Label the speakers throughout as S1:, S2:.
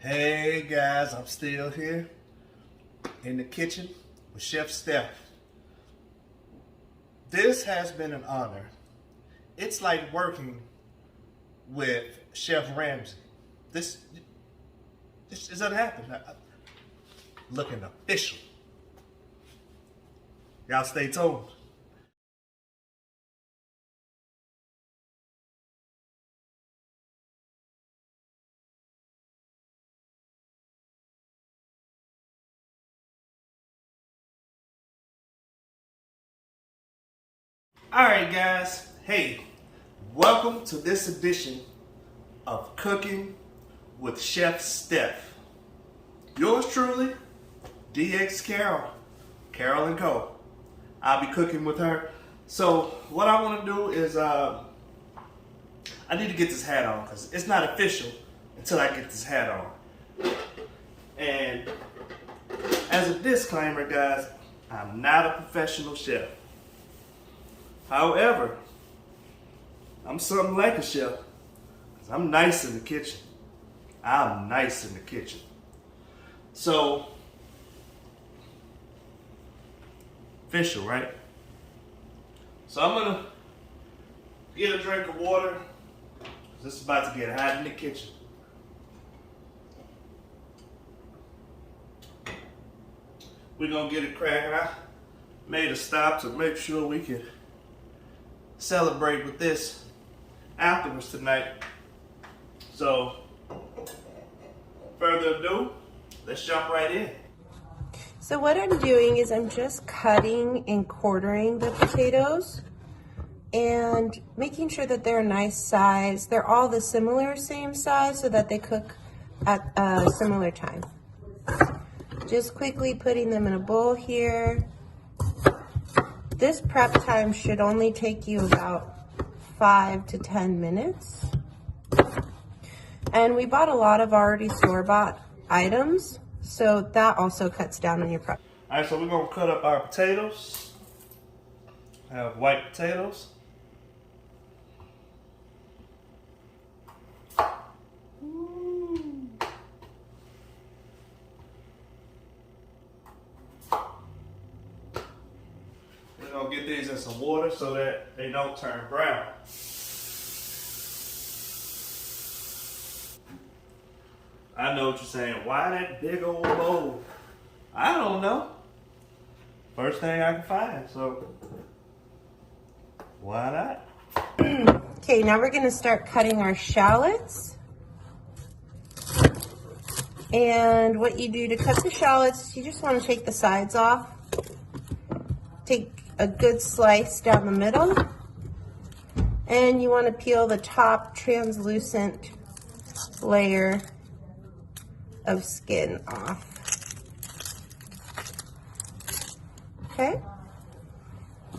S1: Hey guys, I'm still here in the kitchen with Chef Steph. This has been an honor. It's like working with Chef Ramsay. This doesn't happen. Looking official. Y'all stay tuned. Alright guys, hey, welcome to this edition of Cooking with Chef Steph. Yours truly, DX Carol & Co. I'll be cooking with her. So what I want to do is, I need to get this hat on because it's not official until I get this hat on. And as a disclaimer guys, I'm not a professional chef. However, I'm something like a chef. I'm nice in the kitchen. I'm nice in the kitchen. So, official, right? So I'm gonna get a drink of water. This is about to get hot in the kitchen. We're gonna get it cracking. I made a stop to make sure we could celebrate with this afterwards tonight. So, further ado, let's jump right in.
S2: So what I'm doing is I'm just cutting and quartering the potatoes and making sure that they're a nice size. They're all the same size so that they cook at a similar time. Just quickly putting them in a bowl here. This prep time should only take you about 5 to 10 minutes. And we bought a lot of already store-bought items, so that also cuts down on your prep.
S1: All right, so we're gonna cut up our potatoes. I have white potatoes. We're gonna get these in some water so that they don't turn brown. I know what you're saying. Why that big old bowl? I don't know. First thing I can find, so why not?
S2: Okay, now we're gonna start cutting our shallots. And what you do to cut the shallots, you just wanna take the sides off. Take a good slice down the middle. And you wanna peel the top translucent layer of skin off. Okay,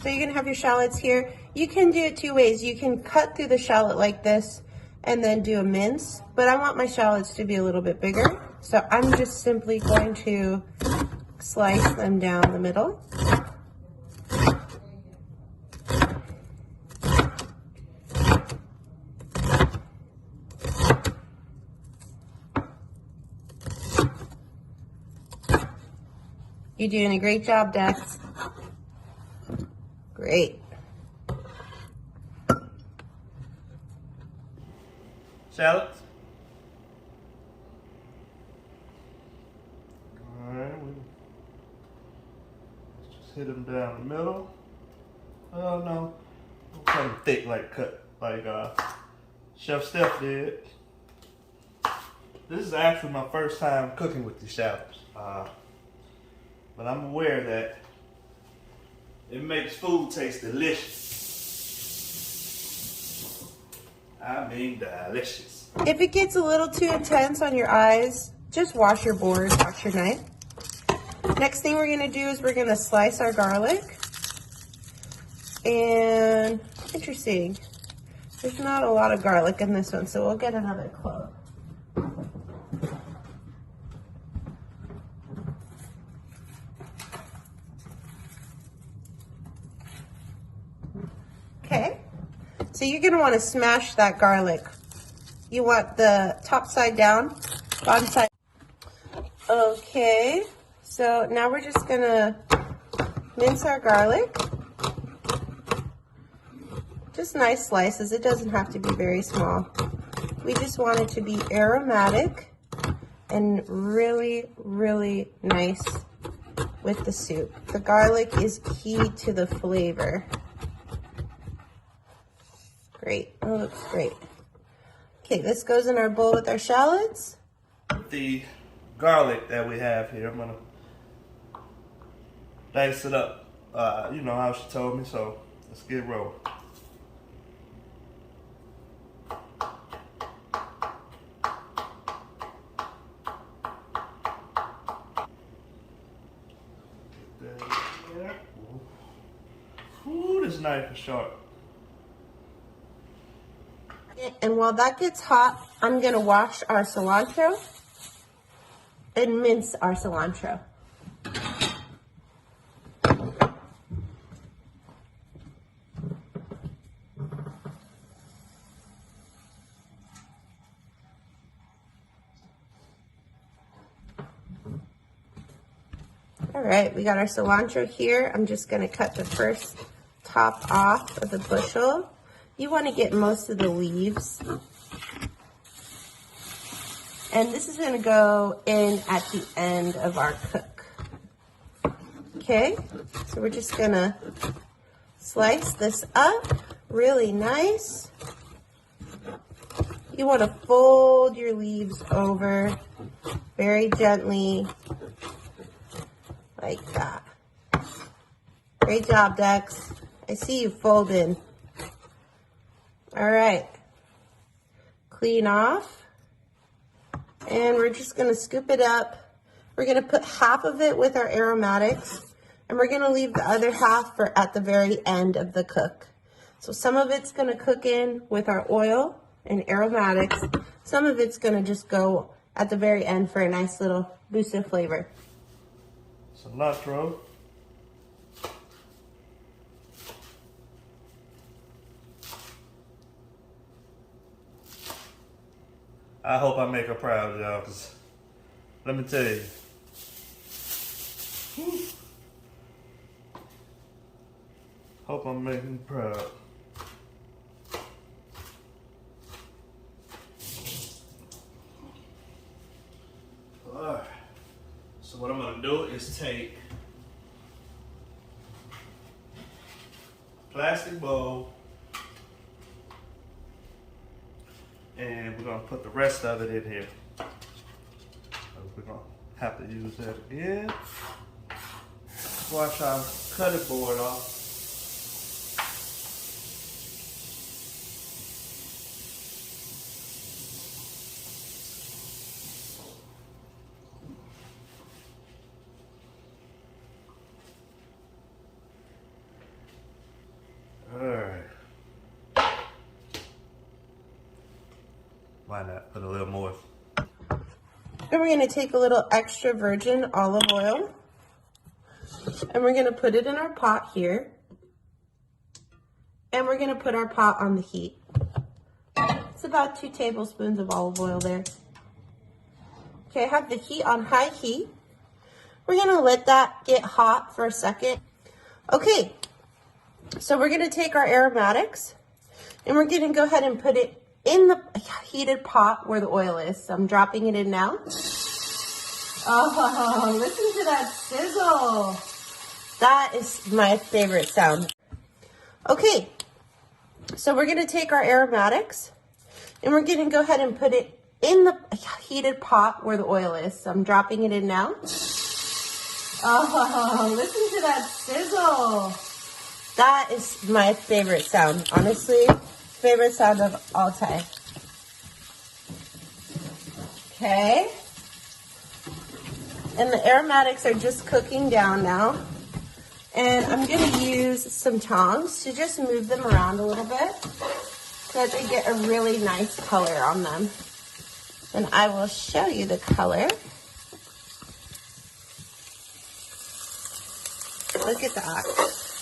S2: so you're gonna have your shallots here. You can do it two ways. You can cut through the shallot like this and then do a mince, but I want my shallots to be a little bit bigger. So I'm just simply going to slice them down the middle. You're doing a great job, Dex. Great.
S1: Shallots. All right, let's just hit them down the middle. Oh no, something thick like Chef Steph did. This is actually my first time cooking with the shallots. But I'm aware that it makes food taste delicious. I mean delicious.
S2: If it gets a little too intense on your eyes, just wash your board, wash your knife. Next thing we're gonna do is we're gonna slice our garlic. And interesting, there's not a lot of garlic in this one, so we'll get another clove. Okay, so you're gonna wanna smash that garlic. You want the top side down, bottom side. Okay, so now we're just gonna mince our garlic. Just nice slices. It doesn't have to be very small. We just want it to be aromatic and really, really nice with the soup. The garlic is key to the flavor. Great, that looks great. Okay, this goes in our bowl with our shallots.
S1: The garlic that we have here, I'm gonna dice it up. You know how she told me, so let's get rolling. Ooh, this knife is sharp.
S2: And while that gets hot, I'm gonna wash our cilantro and mince our cilantro. All right, we got our cilantro here. I'm just gonna cut the first top off of the bushel. You wanna get most of the leaves. And this is gonna go in at the end of our cook. Okay, so we're just gonna slice this up really nice. You wanna fold your leaves over very gently, like that. Great job, Dex. I see you folding. All right, clean off. And we're just gonna scoop it up. We're gonna put half of it with our aromatics, and we're gonna leave the other half for at the very end of the cook. So some of it's gonna cook in with our oil and aromatics. Some of it's gonna just go at the very end for a nice little boost of flavor.
S1: Cilantro. I hope I make her proud, y'all, because let me tell you. Whew. Hope I'm making her proud. Alright. So what I'm going to do is take a plastic bowl, and we're going to put the rest of it in here. We're going to have to use that again. Wash our cutting board off. Alright. Why not put a little more?
S2: And we're gonna take a little extra virgin olive oil, and we're gonna put it in our pot here. And we're gonna put our pot on the heat. It's about 2 tablespoons of olive oil there. Okay, I have the heat on high heat. We're gonna let that get hot for a second. Okay, so we're gonna take our aromatics, and we're gonna go ahead and put it in the heated pot where the oil is. So I'm dropping it in now. Oh, listen to that sizzle. That is my favorite sound. Okay, so we're gonna take our aromatics, and we're gonna go ahead and put it in the heated pot where the oil is. So I'm dropping it in now. Oh, listen to that sizzle. That is my favorite sound, honestly. Favorite sound of all time. Okay. And the aromatics are just cooking down now. And I'm gonna use some tongs to just move them around a little bit so that they get a really nice color on them. And I will show you the color. Look at that.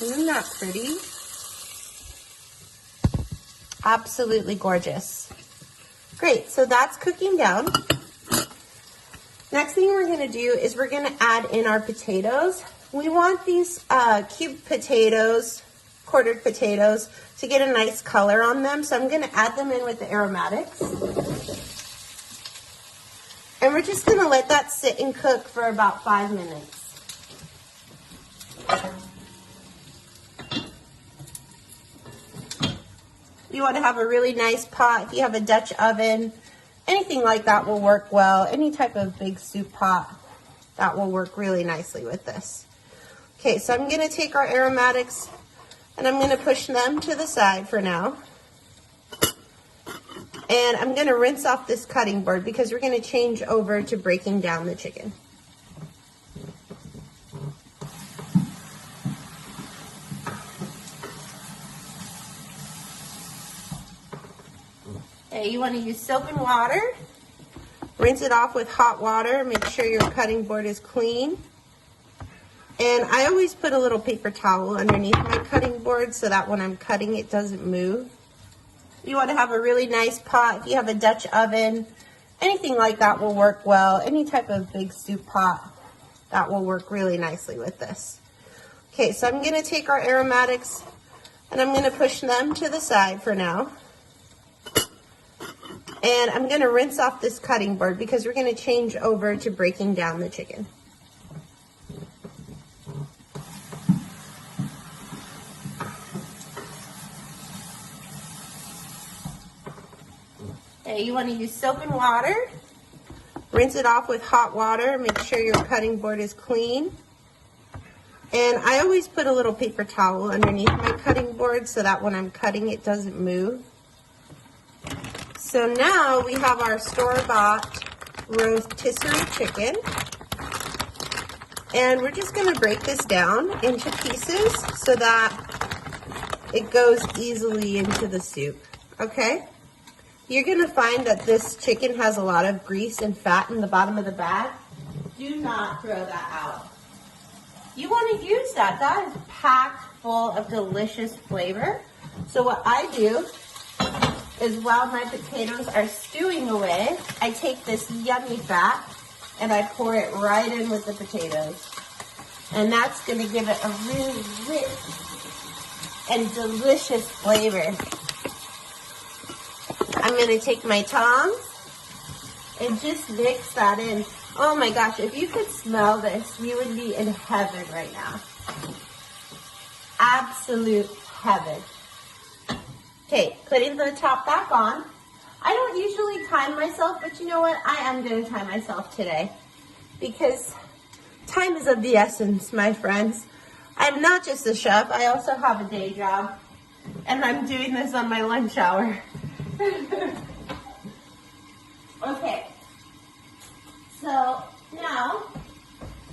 S2: Isn't that pretty? Absolutely gorgeous. Great, so that's cooking down. Next thing we're gonna do is we're gonna add in our potatoes. We want these cubed potatoes, quartered potatoes, to get a nice color on them. So I'm gonna add them in with the aromatics. And we're just gonna let that sit and cook for about 5 minutes. You wanna have a really nice pot. If you have a Dutch oven, anything like that will work well. Any type of big soup pot, that will work really nicely with this. Okay, so I'm gonna take our aromatics and I'm gonna push them to the side for now. And I'm gonna rinse off this cutting board because we're gonna change over to breaking down the chicken. Okay, you wanna use soap and water. Rinse it off with hot water. Make sure your cutting board is clean. And I always put a little paper towel underneath my cutting board so that when I'm cutting it doesn't move. You want to have a really nice pot. If you have a Dutch oven, anything like that will work well. Any type of big soup pot, that will work really nicely with this. Okay, so I'm going to take our aromatics and I'm going to push them to the side for now. And I'm going to rinse off this cutting board because we're going to change over to breaking down the chicken. Okay, you want to use soap and water. Rinse it off with hot water. Make sure your cutting board is clean. And I always put a little paper towel underneath my cutting board so that when I'm cutting it doesn't move. So now we have our store-bought rotisserie chicken. And we're just going to break this down into pieces so that it goes easily into the soup. Okay? You're going to find that this chicken has a lot of grease and fat in the bottom of the bag. Do not throw that out. You want to use that. That is packed full of delicious flavor. So what I do is while my potatoes are stewing away, I take this yummy fat and I pour it right in with the potatoes. And that's going to give it a really rich and delicious flavor. I'm going to take my tongs and just mix that in. Oh my gosh, if you could smell this, you would be in heaven right now. Absolute heaven. Okay, putting the top back on. I don't usually time myself, but you know what? I am going to time myself today because time is of the essence, my friends. I'm not just a chef. I also have a day job, and I'm doing this on my lunch hour. Okay, so now,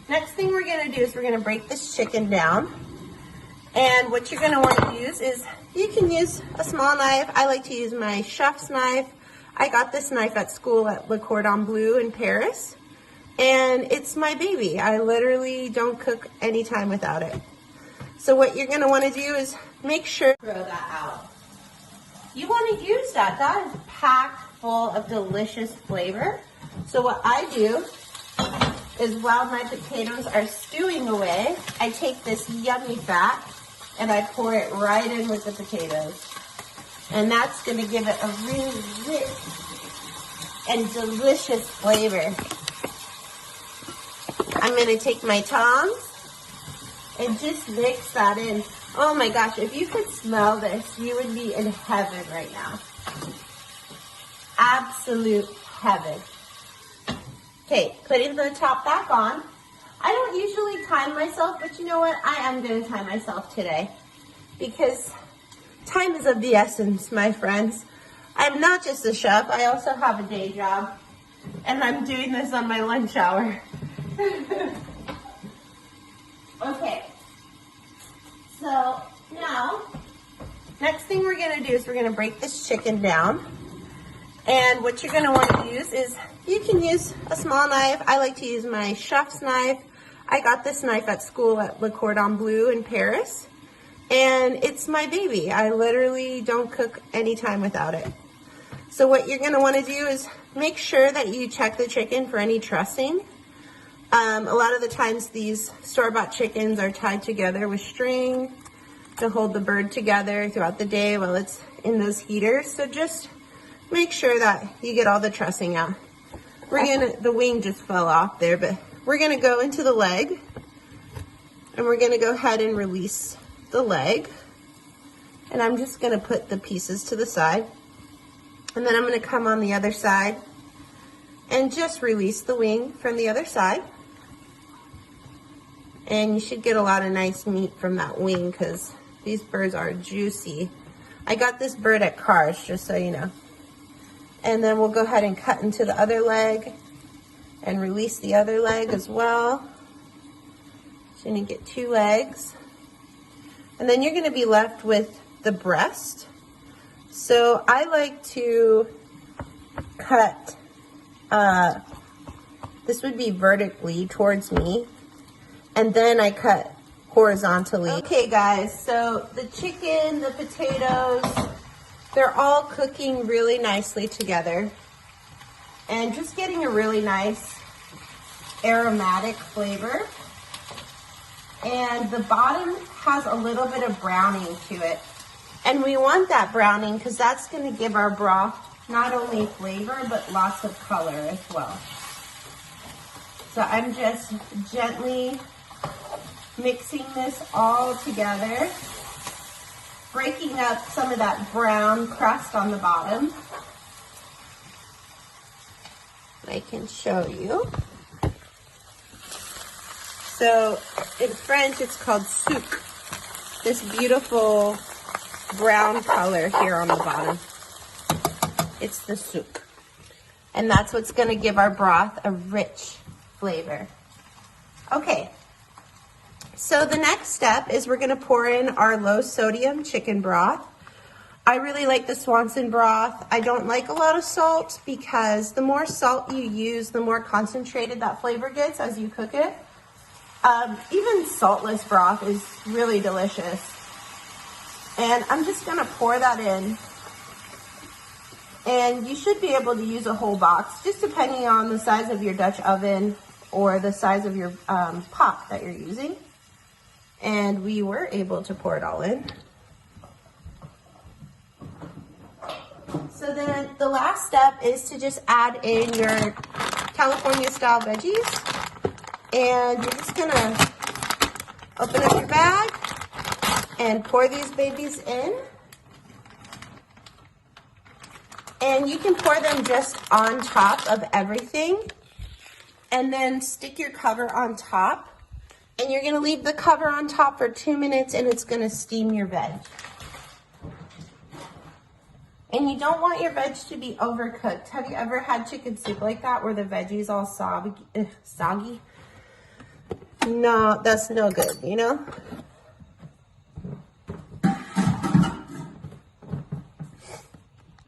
S2: next thing we're going to do is we're going to break this chicken down. And what you're going to want to use is, you can use a small knife. I like to use my chef's knife. I got this knife at school at Le Cordon Bleu in Paris. And it's my baby. I literally don't cook any time without it. So what you're going to want to do is make sure throw that out. You want to use that. That is packed full of delicious flavor. So what I do is while my potatoes are stewing away, I take this yummy fat and I pour it right in with the potatoes. And that's going to give it a really rich and delicious flavor. I'm going to take my tongs and just mix that in. Oh my gosh, if you could smell this, you would be in heaven right now. Absolute heaven. Okay, putting the top back on. I don't usually time myself, but you know what? I am going to time myself today because time is of the essence, my friends. I'm not just a chef. I also have a day job, and I'm doing this on my lunch hour. Okay. So now, next thing we're going to do is we're going to break this chicken down. And what you're going to want to use is, you can use a small knife. I like to use my chef's knife. I got this knife at school at Le Cordon Bleu in Paris. And it's my baby. I literally don't cook any time without it. So what you're going to want to do is make sure that you check the chicken for any trussing. A lot of the times these store-bought chickens are tied together with string to hold the bird together throughout the day while it's in those heaters. So just make sure that you get all the trussing out. The wing just fell off there, but we're gonna go into the leg and we're gonna go ahead and release the leg. And I'm just gonna put the pieces to the side. And then I'm gonna come on the other side and just release the wing from the other side. And you should get a lot of nice meat from that wing because these birds are juicy. I got this bird at Cars, just so you know. And then we'll go ahead and cut into the other leg and release the other leg as well. So you're gonna get 2 legs. And then you're gonna be left with the breast. So I like to cut, this would be vertically towards me, and then I cut horizontally. Okay guys, so the chicken, the potatoes, they're all cooking really nicely together and just getting a really nice aromatic flavor. And the bottom has a little bit of browning to it. And we want that browning because that's going to give our broth not only flavor, but lots of color as well. So I'm just gently mixing this all together, breaking up some of that brown crust on the bottom. I can show you. So in French, it's called souk. This beautiful brown color here on the bottom. It's the souk. And that's what's gonna give our broth a rich flavor. Okay, so the next step is we're gonna pour in our low sodium chicken broth. I really like the Swanson broth. I don't like a lot of salt because the more salt you use, the more concentrated that flavor gets as you cook it. Even saltless broth is really delicious. And I'm just gonna pour that in. And you should be able to use a whole box, just depending on the size of your Dutch oven or the size of your pot that you're using. And we were able to pour it all in. So then the last step is to just add in your California style veggies. And you're just gonna open up your bag and pour these babies in. And you can pour them just on top of everything and then stick your cover on top. And you're gonna leave the cover on top for 2 minutes and it's gonna steam your veg. And you don't want your veg to be overcooked. Have you ever had chicken soup like that where the veggies all soggy? No, that's no good, you know?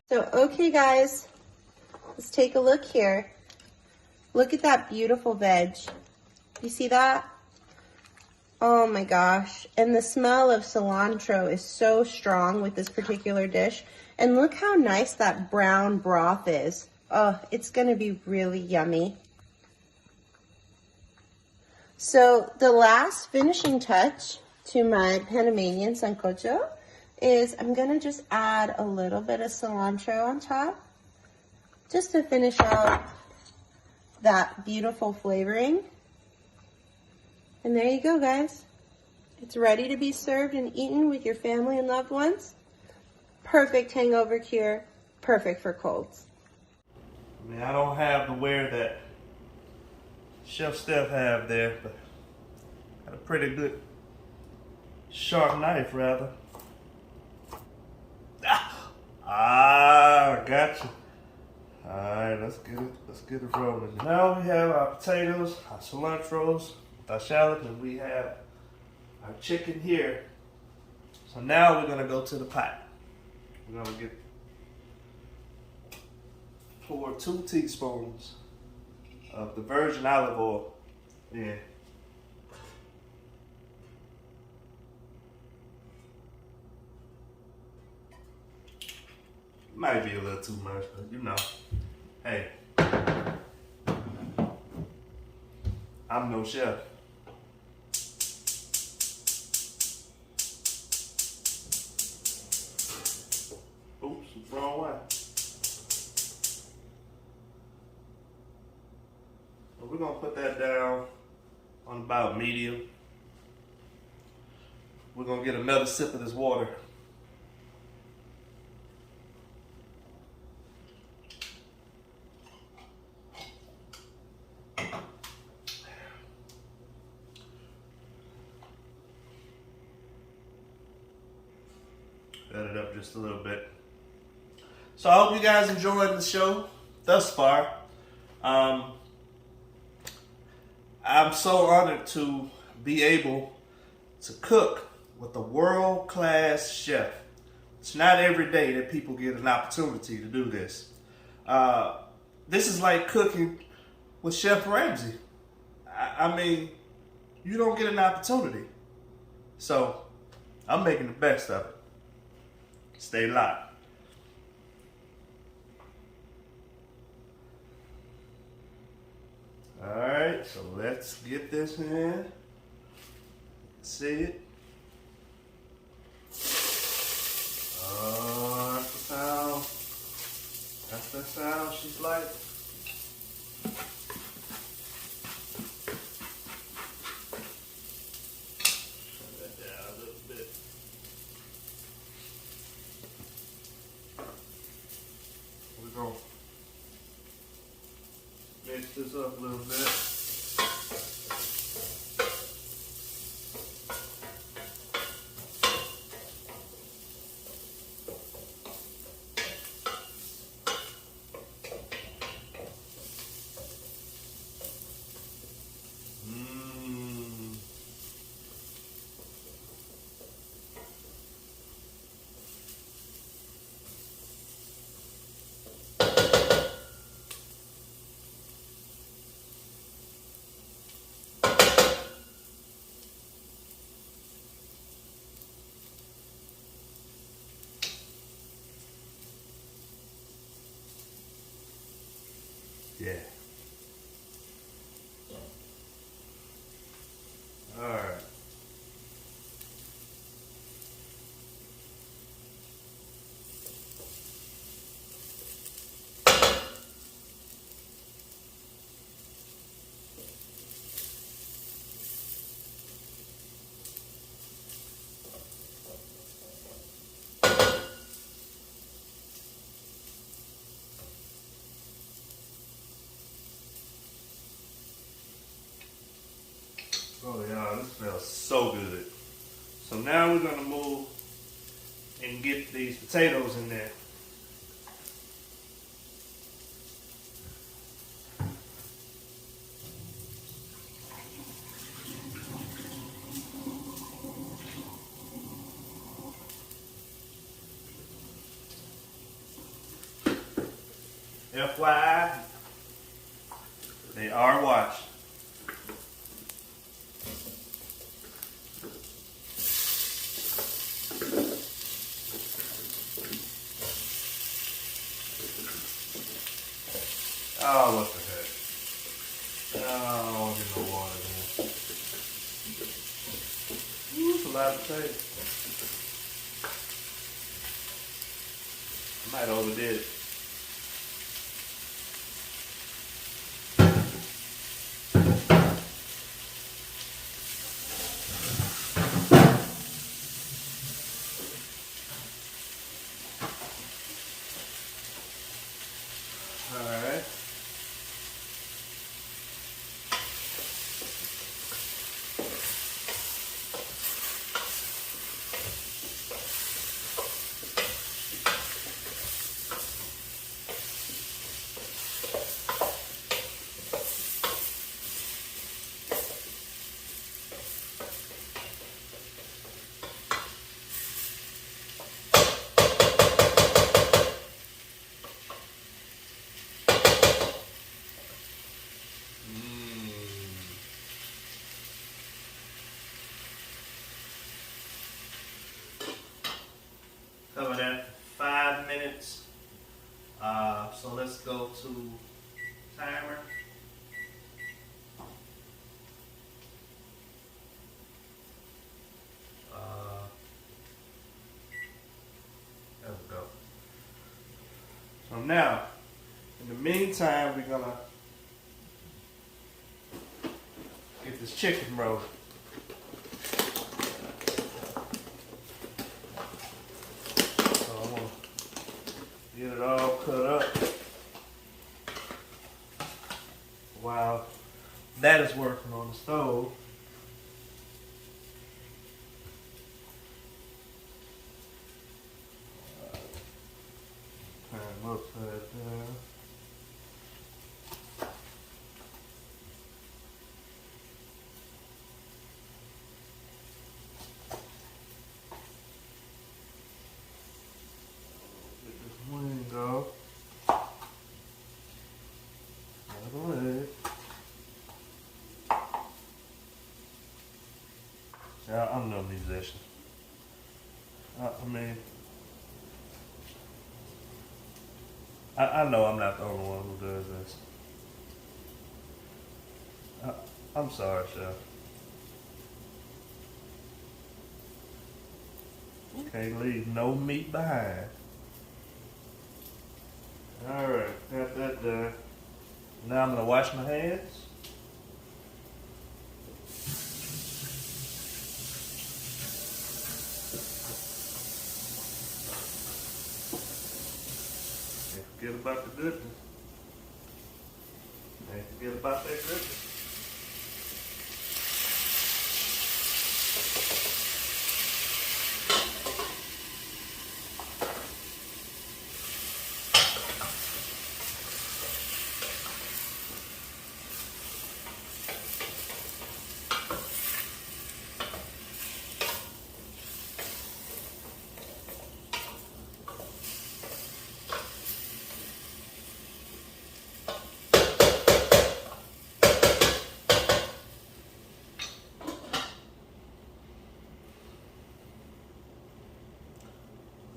S2: So, okay guys, let's take a look here. Look at that beautiful veg. You see that? Oh my gosh. And the smell of cilantro is so strong with this particular dish. And look how nice that brown broth is. Oh, it's gonna be really yummy. So the last finishing touch to my Panamanian Sancocho is I'm gonna just add a little bit of cilantro on top just to finish out that beautiful flavoring. And there you go, guys. It's ready to be served and eaten with your family and loved ones. Perfect hangover cure, perfect for colds.
S1: I mean, I don't have the wear that Chef Steph have there, but got a pretty good sharp knife, rather. Gotcha. All right, let's get it rolling. Now we have our potatoes, our cilantros, our shallot, and we have our chicken here. So now we're gonna go to the pot. We're gonna pour 2 teaspoons of the virgin olive oil in. Might be a little too much, but you know, Hey, I'm no chef. Oops, wrong way. So we're gonna put that down on about medium. We're gonna get another sip of this water. Cut it up just a little bit. So I hope you guys enjoyed the show thus far. I'm so honored to be able to cook with a world-class chef. It's not every day that people get an opportunity to do this. This is like cooking with Chef Ramsay. I mean, you don't get an opportunity. So I'm making the best of it. Stay locked. Alright, so let's get this in. See it? Oh, that's the sound. That's the sound she's like. Turn that down a little bit. We're going to mix this up a little bit. Yeah. All right. Oh yeah, this smells so good. So now we're gonna move and get these potatoes in there. FYI, they are washed. Oh, what the heck. Oh, I don't want to get no water in there. Ooh, it's a lot of potatoes. I might overdid it. Alright. Now, in the meantime, we're gonna get this chicken roll. So I'm gonna get it all cut up while that is working on the stove. Turn them upside down. Get this wing off. Another leg. Yeah, I'm no musician. I mean, I know I'm not the only one who does this. I'm sorry, Chef. Can't leave no meat behind. Alright, got that done. Now I'm gonna wash my hands. Can't forget about the goodness. Can't forget about that goodness.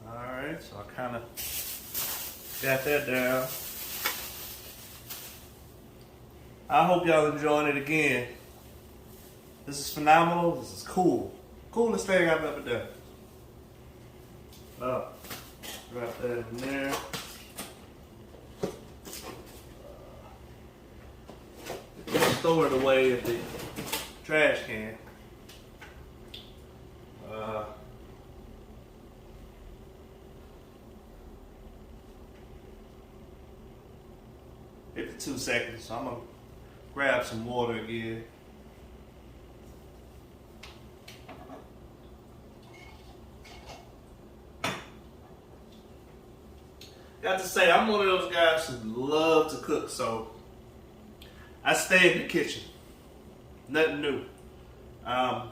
S1: Alright, so I kind of got that down. I hope y'all enjoying it again. This is phenomenal. This is cool. Coolest thing I've ever done. Drop that in there. Store it away in the trash can. 52 seconds, so I'm gonna grab some water again. Got to say, I'm one of those guys who love to cook, so I stay in the kitchen. Nothing new. I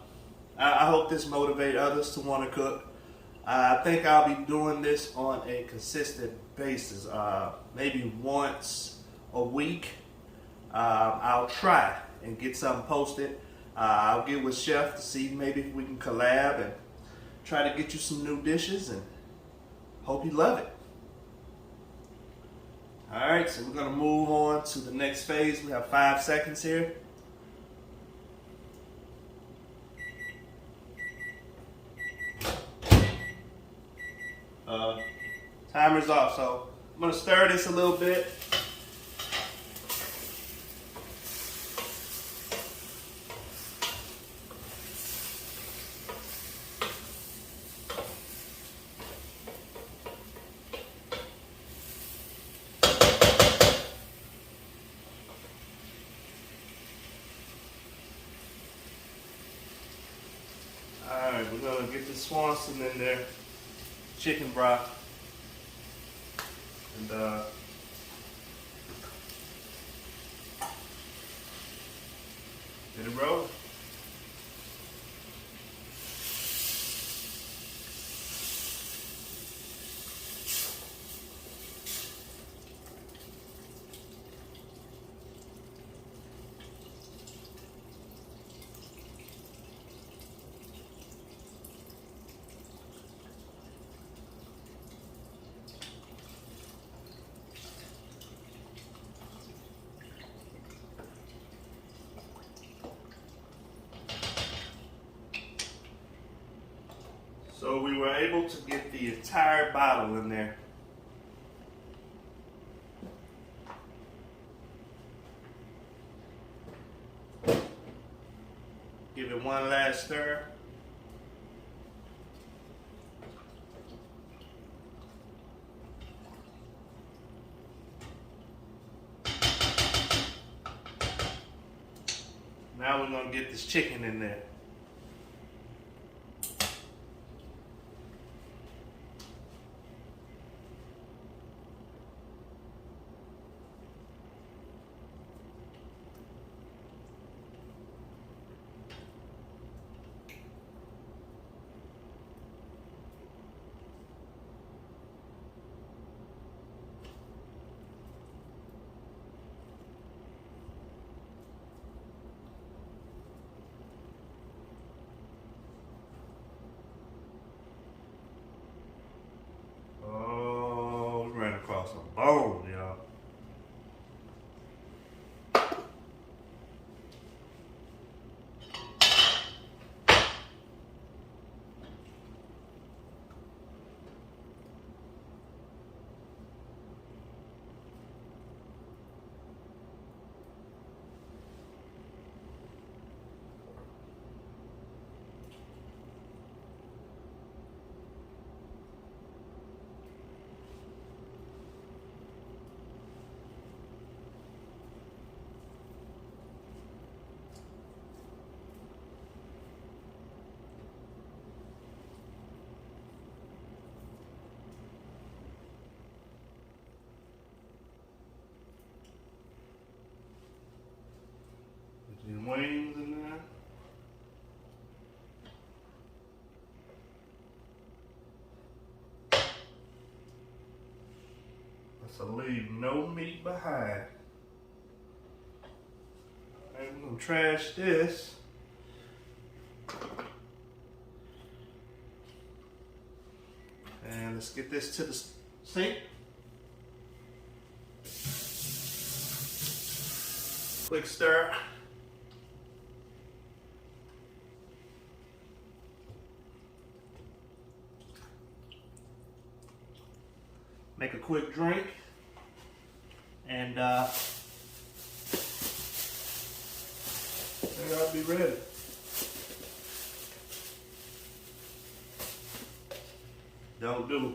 S1: hope this motivates others to want to cook. I think I'll be doing this on a consistent basis, maybe once a week. I'll try and get something posted. I'll get with Chef to see maybe if we can collab and try to get you some new dishes, and hope you love it. Alright, so we're going to move on to the next phase. We have 5 seconds here. Timer's off, so I'm going to stir this a little bit. Alright, we're going to get the Swanson in there. Chicken broth. And get it roll. So we were able to get the entire bottle in there. Give it one last stir. Now we're gonna get this chicken in there. Oh, we ran across a bone, y'all. Put your wings in there. So leave no meat behind. And we're gonna trash this. And let's get this to the sink. Quick stir. Make a quick drink. And I'll be ready. Don't do.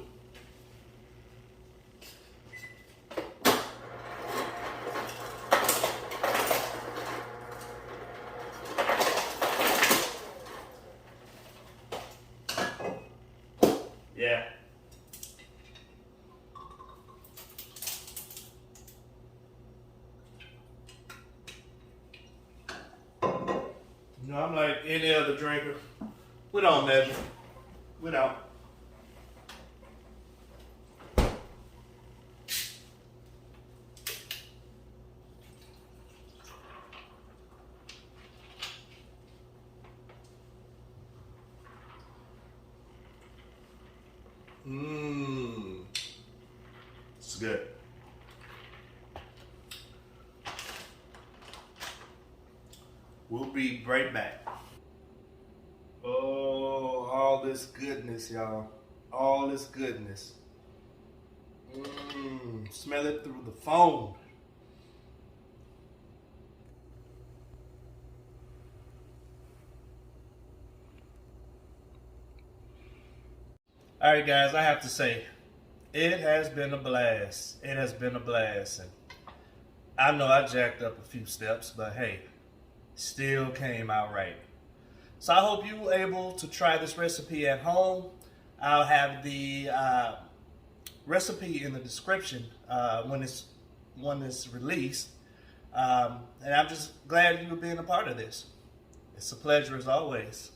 S1: Yeah. You know, I'm like any other drinker. We don't measure. We don't. It's good. We'll be right back. Oh, all this goodness, y'all. All this goodness. Smell it through the phone. All right, guys, I have to say, it has been a blast. It has been a blast. And I know I jacked up a few steps, but hey, still came out right. So I hope you were able to try this recipe at home. I'll have the recipe in the description when it's released. And I'm just glad you were being a part of this. It's a pleasure as always.